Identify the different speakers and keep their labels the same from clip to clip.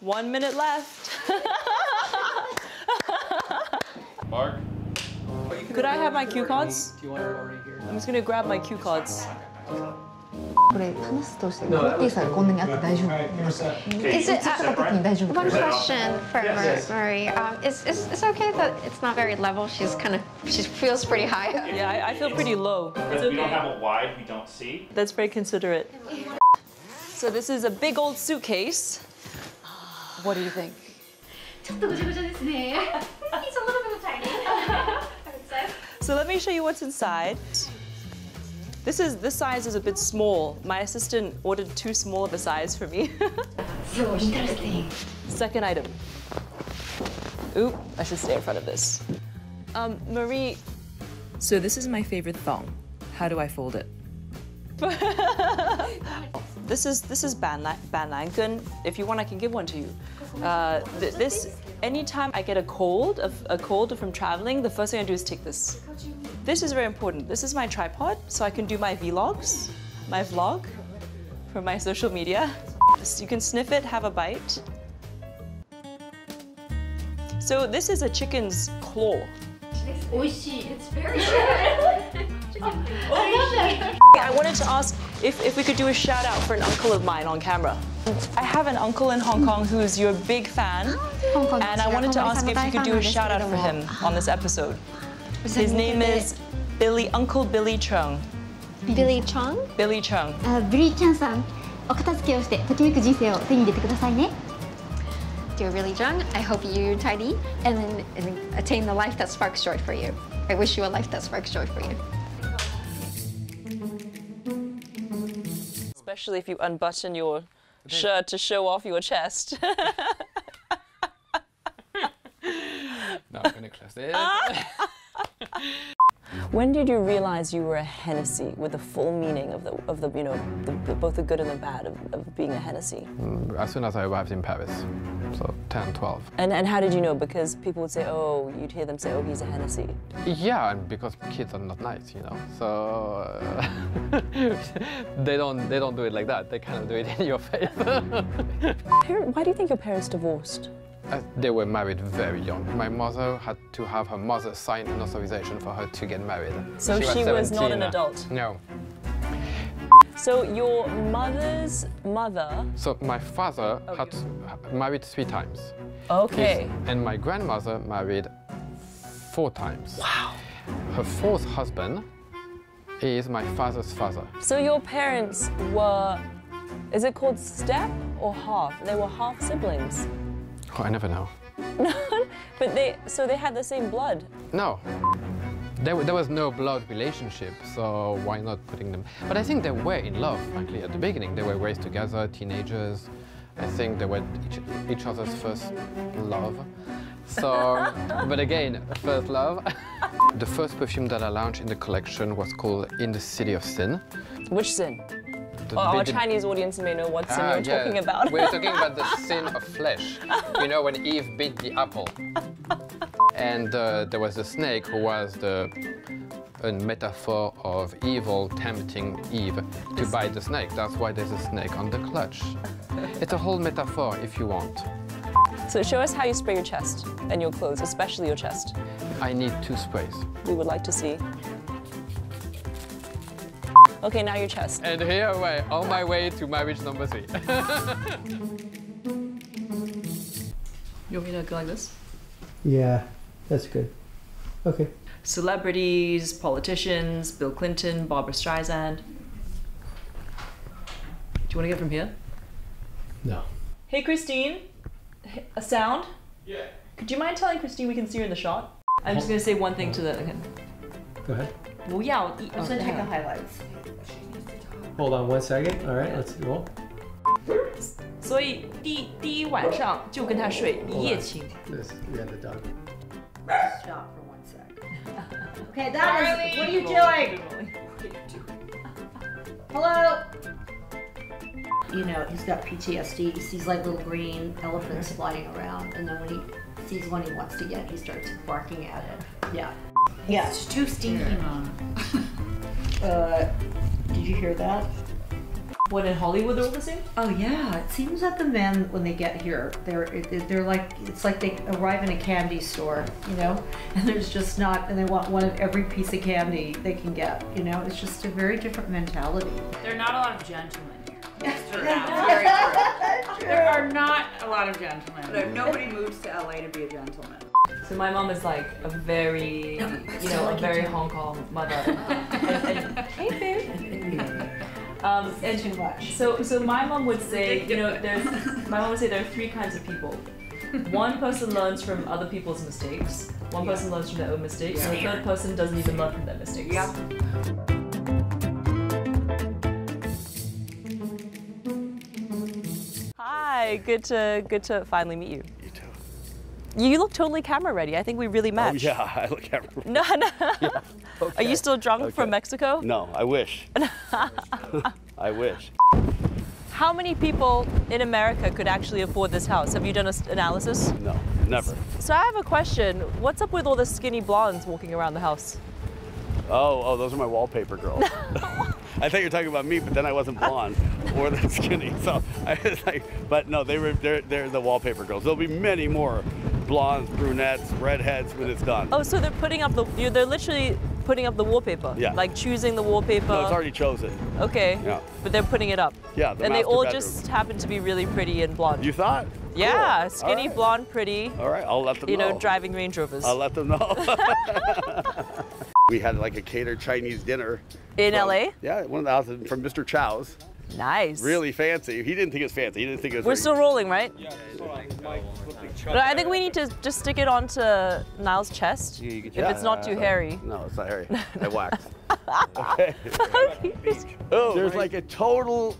Speaker 1: 1 minute left.
Speaker 2: Mark?
Speaker 1: Could I have my cue cards?
Speaker 3: Do you want it already here?
Speaker 1: I'm just gonna grab my cue cards.
Speaker 4: これ話すとしてコッティさんこんなにあって大丈夫？
Speaker 5: Is it
Speaker 4: た時に大丈夫？
Speaker 5: one question for Marie? It's okay that it's not very level. She feels pretty high.
Speaker 1: Yeah, I feel pretty low.
Speaker 2: Because we don't have a wide, we don't see.
Speaker 1: That's very considerate. So this is a big old suitcase. What do you think?
Speaker 6: ちょっとごちゃごちゃですね。It's a little bit tiny, I would say.
Speaker 1: So let me show you what's inside. This size is a bit small. My assistant ordered too small of a size for me.
Speaker 6: So interesting.
Speaker 1: Second item. Oop, I should stay in front of this. Marie, so this is my favorite thong. How do I fold it? This is banlanken. If you want, I can give one to you. Anytime I get a cold from traveling, the first thing I do is take this. This is very important. This is my tripod, so I can do my vlog for my social media. You can sniff it, have a bite. So this is a chicken's claw.
Speaker 6: Oishii. It's very good.
Speaker 1: I wanted to ask if we could do a shout out for an uncle of mine on camera. I have an uncle in Hong Kong who's your big fan, and I wanted to ask if you could do a shout out for him on this episode. His name is Uncle Billy Chung.
Speaker 5: Billy Chung?
Speaker 1: Billy Chung.
Speaker 6: ビリーちゃんさん、お片付けをしてときめく人生を手に入れてくださいね。
Speaker 5: Dear Billy Chung, I hope you tidy and attain the life that sparks joy for you. I wish you a life that sparks joy for you.
Speaker 1: Especially if you unbutton your shirt to show off your chest.
Speaker 3: Now I'm gonna close this.
Speaker 1: When did you realize you were a Hennessy with the full meaning of the you know, both the good and the bad of being a Hennessy?
Speaker 3: As soon as I arrived in Paris, so 10, 12.
Speaker 1: And how did you know? Because people would say, oh, you'd hear them say, oh, he's a Hennessy.
Speaker 3: Yeah, and because kids are not nice, you know, so they don't do it like that. They kind of do it in your face.
Speaker 1: Why do you think your parents divorced?
Speaker 3: They were married very young. My mother had to have her mother sign an authorization for her to get married.
Speaker 1: So she was not an adult?
Speaker 3: No.
Speaker 1: So your mother's mother...
Speaker 3: So my father had married 3 times.
Speaker 1: Okay.
Speaker 3: And my grandmother married 4 times.
Speaker 1: Wow.
Speaker 3: Her 4th husband is my father's father.
Speaker 1: So your parents were... Is it called step or half? They were half siblings.
Speaker 3: Oh, I never know.
Speaker 1: No, but they had the same blood.
Speaker 3: No. There was no blood relationship, so why not putting them? But I think they were in love, frankly, at the beginning. They were raised together, teenagers. I think they were each other's first love. So, but again, first love. The first perfume that I launched in the collection was called In the City of Sin.
Speaker 1: Which sin? Our Chinese audience may know what sin you're talking about.
Speaker 3: We're talking about the sin of flesh. You know, when Eve bit the apple. And there was a snake who was a metaphor of evil tempting Eve to bite the snake. That's why there's a snake on the clutch. It's a whole metaphor if you want.
Speaker 1: So show us how you spray your chest and your clothes, especially your chest.
Speaker 3: I need 2 sprays.
Speaker 1: We would like to see. Okay, now your chest.
Speaker 3: And here I am, on my way to marriage number 3.
Speaker 1: You want me to go like this?
Speaker 7: Yeah, that's good. Okay.
Speaker 1: Celebrities, politicians, Bill Clinton, Barbara Streisand. Do you want to get from here?
Speaker 7: No.
Speaker 1: Hey, Christine. A sound?
Speaker 2: Yeah.
Speaker 1: Could you mind telling Christine we can see her in the shot? I'm just going to say one thing to the... Okay.
Speaker 7: Go ahead.
Speaker 1: 不要一... I'm just going to take the highlights.
Speaker 7: Hold on 1 second. All right, let's roll.
Speaker 1: 所以第一晚上就跟他睡一夜情。
Speaker 7: This, yeah, the dog.
Speaker 8: Stop for 1 sec. Okay, that is. What are you doing? Hello. you know, he's got PTSD. He sees like little green elephants flying around, and then when he sees one he wants to get, he starts barking at it. Yeah. Yeah.
Speaker 6: It's too stinky, Mom.
Speaker 8: Did you hear that?
Speaker 1: What, in Hollywood they're all the same?
Speaker 8: Oh yeah, it seems that the men, when they get here, they're like, it's like they arrive in a candy store, you know, and there's just not, and they want one of every piece of candy they can get, you know. It's just a very different mentality.
Speaker 6: There are not a lot of gentlemen here. That's true. Very true. There are not a lot of gentlemen.
Speaker 9: Nobody moves to LA to be a gentleman.
Speaker 1: So my mom is like a very, you know, a very Hong Kong mother. and, hey, babe. And
Speaker 8: Too much.
Speaker 1: So my mom would say, you know, my mom would say there are three kinds of people. One person learns from other people's mistakes. One person learns from their own mistakes. And the third person doesn't even learn from their mistakes.
Speaker 9: Yeah.
Speaker 1: Hi, good to finally meet you.
Speaker 10: You too.
Speaker 1: You look totally camera ready. I think we really match.
Speaker 10: Oh yeah, I look camera ready.
Speaker 1: No.
Speaker 10: Yeah. Okay.
Speaker 1: Are you still drunk from Mexico?
Speaker 10: No, I wish. I wish.
Speaker 1: How many people in America could actually afford this house? Have you done an analysis?
Speaker 10: No, never.
Speaker 1: So I have a question. What's up with all the skinny blondes walking around the house?
Speaker 10: Oh, those are my wallpaper girls. I thought you were talking about me, but then I wasn't blonde or that skinny. So I was like, but no, they're the wallpaper girls. There'll be many more blondes, brunettes, redheads when it's done.
Speaker 1: Oh, so they're putting up they're literally putting up the wallpaper.
Speaker 10: Yeah.
Speaker 1: Like choosing the wallpaper.
Speaker 10: No, it's already chosen.
Speaker 1: Okay.
Speaker 10: Yeah.
Speaker 1: But they're putting it up.
Speaker 10: Yeah.
Speaker 1: And they all just happen to be really pretty and blonde.
Speaker 10: You thought?
Speaker 1: Yeah,
Speaker 10: Cool.
Speaker 1: skinny,
Speaker 10: Right.
Speaker 1: Blonde, pretty.
Speaker 10: All right, I'll let them know.
Speaker 1: You know, driving Range Rovers.
Speaker 10: I'll let them know. We had like a catered Chinese dinner.
Speaker 1: In LA?
Speaker 10: Yeah, one of the houses from Mr. Chow's.
Speaker 1: Nice.
Speaker 10: Really fancy. He didn't think it was fancy. He didn't think it was
Speaker 1: We're
Speaker 10: very...
Speaker 1: still rolling, right? Yeah. But I think we need to just stick it onto Niall's chest, if it's not too hairy.
Speaker 10: No, it's not hairy. I waxed. Okay. There's like a total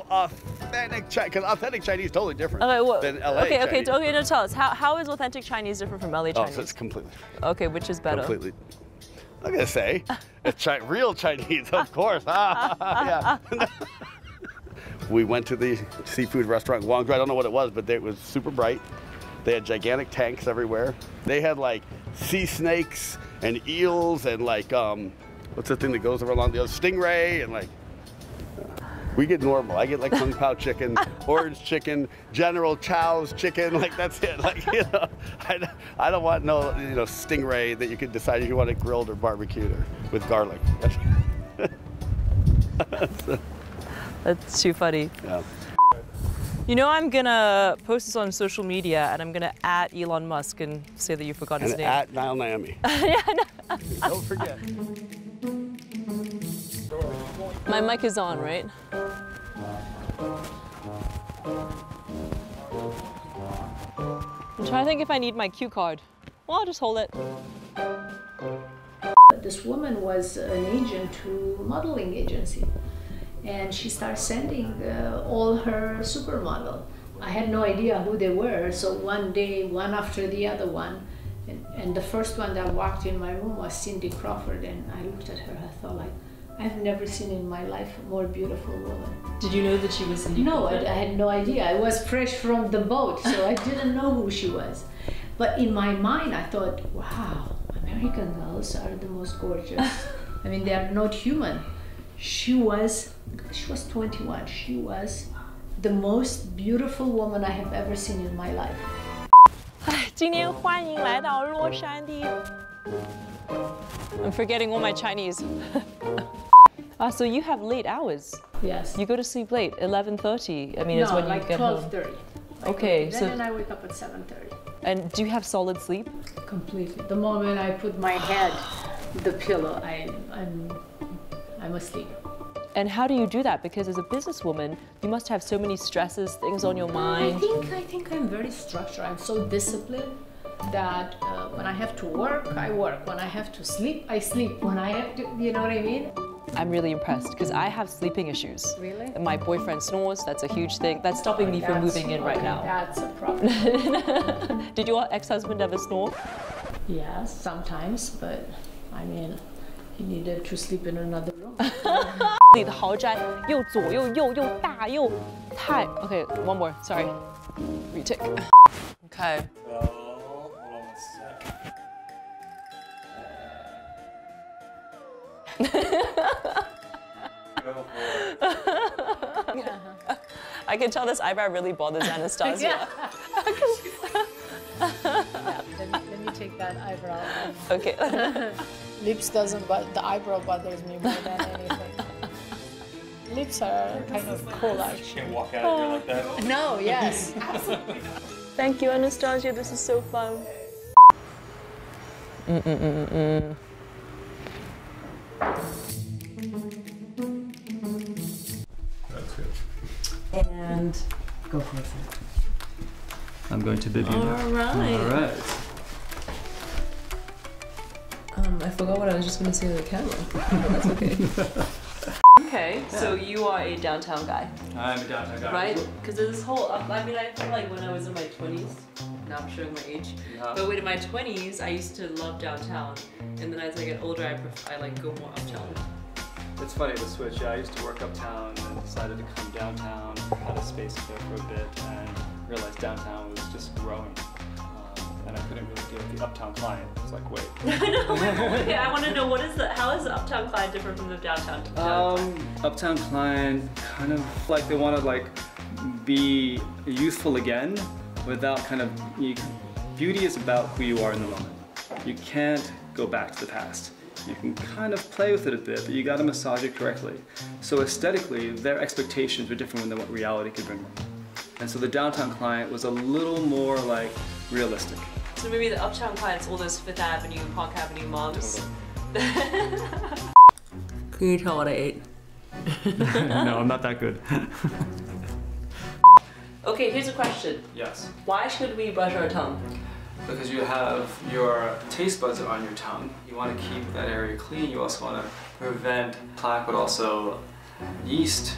Speaker 10: authentic Chinese, because authentic Chinese is totally different than LA Chinese.
Speaker 1: Okay, no, tell us. How is authentic Chinese different from LA Chinese?
Speaker 10: Oh, so it's completely.
Speaker 1: Okay, which is better?
Speaker 10: Completely. I'm gonna say it's real Chinese, of course. Yeah. We went to the seafood restaurant in Guangzhou. I don't know what it was, but it was super bright. They had gigantic tanks everywhere. They had like sea snakes and eels and like what's the thing that goes along the other stingray and like. We get normal. I get like Kung Pao chicken, orange chicken, General Chow's chicken. Like that's it. Like I don't want no stingray that you can decide if you want it grilled or barbecued or with garlic.
Speaker 1: That's too funny.
Speaker 10: Yeah.
Speaker 1: You know, I'm gonna post this on social media and I'm gonna @ Elon Musk and say that you forgot his name.
Speaker 10: And @ NIAMI.
Speaker 1: Yeah, no.
Speaker 10: Don't forget.
Speaker 1: My mic is on, right? I'm trying to think if I need my cue card. Well, I'll just hold it.
Speaker 11: This woman was an agent to modeling agency, and she started sending all her supermodel. I had no idea who they were, so one day, one after the other one, and the first one that walked in my room was Cindy Crawford, and I looked at her, I thought like, I've never seen in my life a more beautiful woman.
Speaker 1: Did you know that she was Cindy
Speaker 11: No,
Speaker 1: Crawford?
Speaker 11: I had no idea. I was fresh from the boat, so I didn't know who she was. But in my mind, I thought, wow, American girls are the most gorgeous. I mean, they are not human. She was 21. She was the most beautiful woman I have ever seen in my life.
Speaker 1: 今天欢迎来到洛杉矶。I'm forgetting all my Chinese. So you have late hours.
Speaker 11: Yes.
Speaker 1: You go to sleep late, 11:30. I mean, it's when
Speaker 11: like
Speaker 1: you get
Speaker 11: 12:30.
Speaker 1: home. Okay, so.
Speaker 11: Then I wake up at 7:30.
Speaker 1: And do you have solid sleep?
Speaker 11: Completely. The moment I put my head on the pillow, I'm asleep.
Speaker 1: And how do you do that? Because as a businesswoman, you must have so many stresses, things on your mind.
Speaker 11: I think I'm very structured. I'm so disciplined that when I have to work, I work. When I have to sleep, I sleep. When I have to, you know what I mean?
Speaker 1: I'm really impressed because I have sleeping issues.
Speaker 11: Really?
Speaker 1: And my boyfriend snores. That's a huge thing. That's stopping me from moving in right now.
Speaker 11: That's a problem.
Speaker 1: Did your ex-husband ever snore?
Speaker 11: Yes, sometimes, but I mean, he needed to sleep in another room.
Speaker 1: 里的豪宅又左又右又大又太 Okay, one more. Sorry. Retake. Okay.
Speaker 2: Hold on one sec.
Speaker 1: I can tell this eyebrow really bothers Anastasia.
Speaker 11: Let me take that eyebrow off.
Speaker 1: Okay.
Speaker 11: Lips doesn't, but the eyebrow bothers me more than anything. Lips are kind of cool, actually.
Speaker 2: Can't walk out of here like that.
Speaker 11: No, yes.
Speaker 1: Thank you, Anastasia. This is so fun.
Speaker 7: That's good.
Speaker 8: And go for it.
Speaker 7: I'm going to bib you.
Speaker 1: All right.
Speaker 7: All right.
Speaker 1: I forgot what I was just going to say to the camera. That's okay. Okay, so you are a downtown guy.
Speaker 7: I'm a downtown guy.
Speaker 1: Right? Because this whole, I mean, I feel like when I was in my 20s, now I'm showing my age, but in my 20s, I used to love downtown. And then as I get older, I like go more uptown.
Speaker 7: It's funny, the switch. I used to work uptown and decided to come downtown, had a space there for a bit, and realized downtown was just growing. And I couldn't really deal with the uptown client. It's like, wait.
Speaker 1: Okay, I want to know how is the uptown client different from the downtown?
Speaker 7: Uptown client kind of like they want to like be youthful again, without kind of beauty is about who you are in the moment. You can't go back to the past. You can kind of play with it a bit, but you got to massage it correctly. So aesthetically, their expectations were different than what reality could bring them. And so the downtown client was a little more like realistic.
Speaker 1: So maybe the uptown client's all those Fifth Avenue, Park Avenue moms.
Speaker 7: Totally.
Speaker 1: Can you tell what I ate?
Speaker 7: No, I'm not that good.
Speaker 1: Okay, here's a question.
Speaker 7: Yes.
Speaker 1: Why should we brush our tongue?
Speaker 7: Because you have your taste buds are on your tongue. You want to keep that area clean. You also want to prevent plaque, but also yeast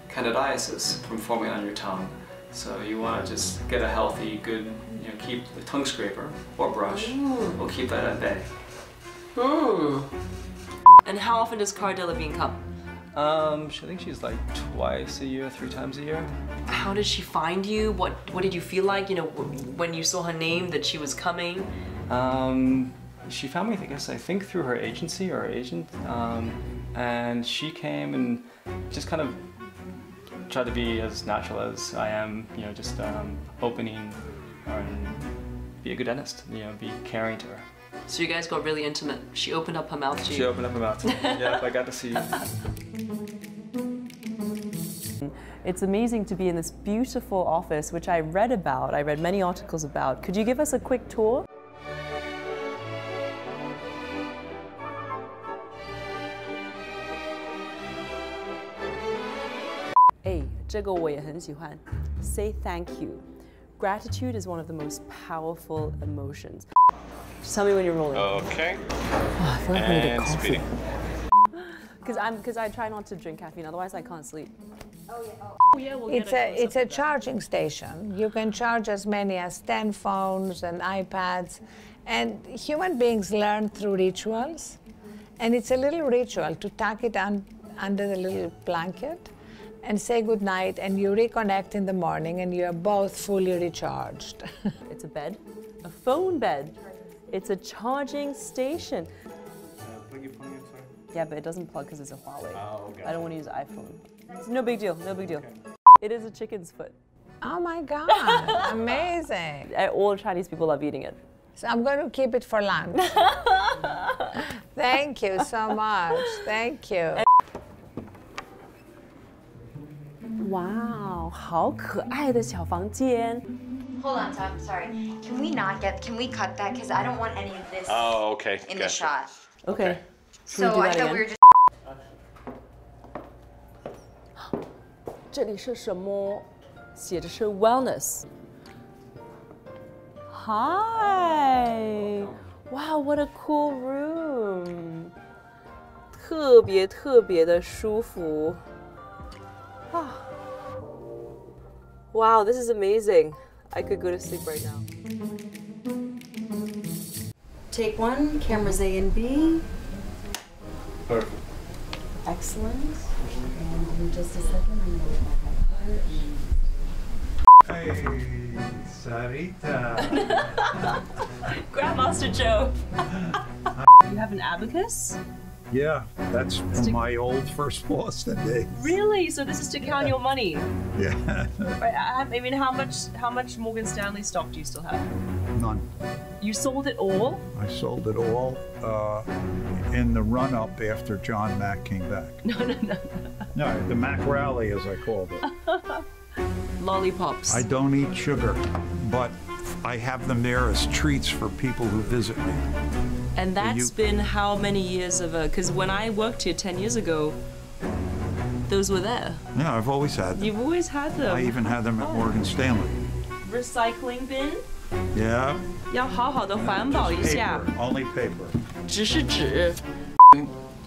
Speaker 7: candidiasis from forming on your tongue. So you want to just get a healthy, good, keep the tongue scraper or brush. We'll keep that at bay.
Speaker 1: And how often does Cara Delevingne come?
Speaker 7: I think she's like twice a year, 3 times a year.
Speaker 1: How did she find you? What did you feel like, when you saw her name that she was coming?
Speaker 7: She found me, I think through her agency or her agent. And she came and just kind of tried to be as natural as I am, just opening and be a good dentist, be caring to her.
Speaker 1: So you guys got really intimate. She opened up her mouth to you.
Speaker 7: She opened up her mouth to me. Yeah, I got to see you.
Speaker 1: It's amazing to be in this beautiful office, which I read about. I read many articles about. Could you give us a quick tour? Hey, 这个我也很喜欢. Say thank you. Gratitude is one of the most powerful emotions. Just tell me when you're rolling.
Speaker 2: Okay.
Speaker 1: Oh, I feel like I need to get coffee.
Speaker 2: Speeding.
Speaker 1: Because I try not to drink caffeine, otherwise I can't sleep.
Speaker 12: It's a charging station. You can charge as many as 10 phones and iPads. And human beings learn through rituals. And it's a little ritual to tuck it under the little blanket and say goodnight, and you reconnect in the morning and you're both fully recharged.
Speaker 1: It's a bed, a phone bed. It's a charging station.
Speaker 2: Plug your phone in, sorry.
Speaker 1: Yeah, but it doesn't plug because it's a Huawei.
Speaker 2: Oh, okay.
Speaker 1: I don't want to use iPhone. It's no big deal, no big deal. Okay. It is a chicken's foot.
Speaker 12: Oh my God, amazing.
Speaker 1: All Chinese people love eating it.
Speaker 12: So I'm going to keep it for lunch. Thank you so much, thank you.
Speaker 1: Wow, 好可爱的小房间.
Speaker 13: Hold on, Tom, sorry. Can we cut that? Because I don't want any of this in the shot.
Speaker 1: Okay.
Speaker 13: So I thought we were just...
Speaker 1: 这里是什么？写的是 wellness. Hi! Wow, what a cool room. 特别特别的舒服. Wow, this is amazing. I could go to sleep right now.
Speaker 8: Take one, cameras A and B.
Speaker 2: Perfect.
Speaker 8: I
Speaker 14: Excellent. And in just a second, I'm going to look back at her.
Speaker 15: Hey, Sarita.
Speaker 1: Grandmaster Joe. You have an abacus?
Speaker 15: Yeah, that's from my old First Boston days.
Speaker 1: Really? So this is to count your money?
Speaker 15: Yeah.
Speaker 1: I mean, how much Morgan Stanley stock do you still have?
Speaker 15: None.
Speaker 1: You sold it all?
Speaker 15: I sold it all in the run-up after John Mack came back.
Speaker 1: No.
Speaker 15: No, the Mack Rally, as I called it.
Speaker 1: Lollipops.
Speaker 15: I don't eat sugar, but I have them there as treats for people who visit me.
Speaker 1: And that's been how many years of a... Because when I worked here 10 years ago, those were there.
Speaker 15: Yeah, I've always had them.
Speaker 1: You've always had them.
Speaker 15: I even had them at Morgan Stanley.
Speaker 1: Recycling bin?
Speaker 15: Yeah.
Speaker 1: 要好好的环保一下。
Speaker 15: Only paper.
Speaker 1: 纸是纸。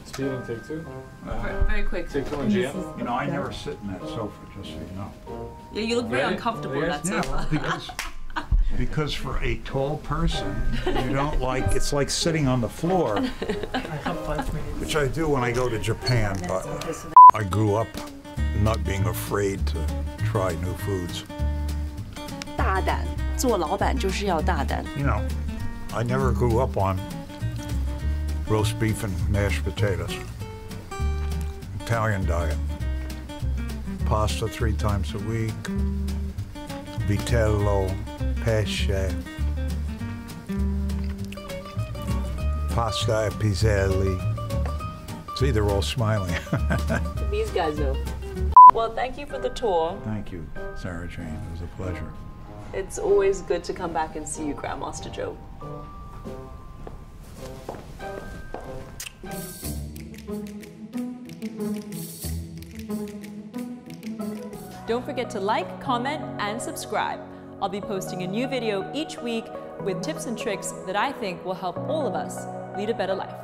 Speaker 2: Steven, take two.
Speaker 1: Very quick.
Speaker 2: Take two on GM.
Speaker 15: You know, I never sit in that sofa, just so you know.
Speaker 1: Yeah, you look very uncomfortable in that sofa.
Speaker 15: Because for a tall person, you don't like, it's like sitting on the floor, which I do when I go to Japan, but I grew up not being afraid to try new foods.
Speaker 1: 大胆，做老板就是要大胆。
Speaker 15: You know, I never grew up on roast beef and mashed potatoes. Italian diet. Pasta 3 times a week. Vitello, pesce. Pasta e piselli. See, they're all smiling.
Speaker 1: These guys know. Well, thank you for the tour.
Speaker 15: Thank you, Sara Jane. It was a pleasure.
Speaker 1: It's always good to come back and see you, Grandmaster Joe. Don't forget to like, comment, and subscribe. I'll be posting a new video each week with tips and tricks that I think will help all of us lead a better life.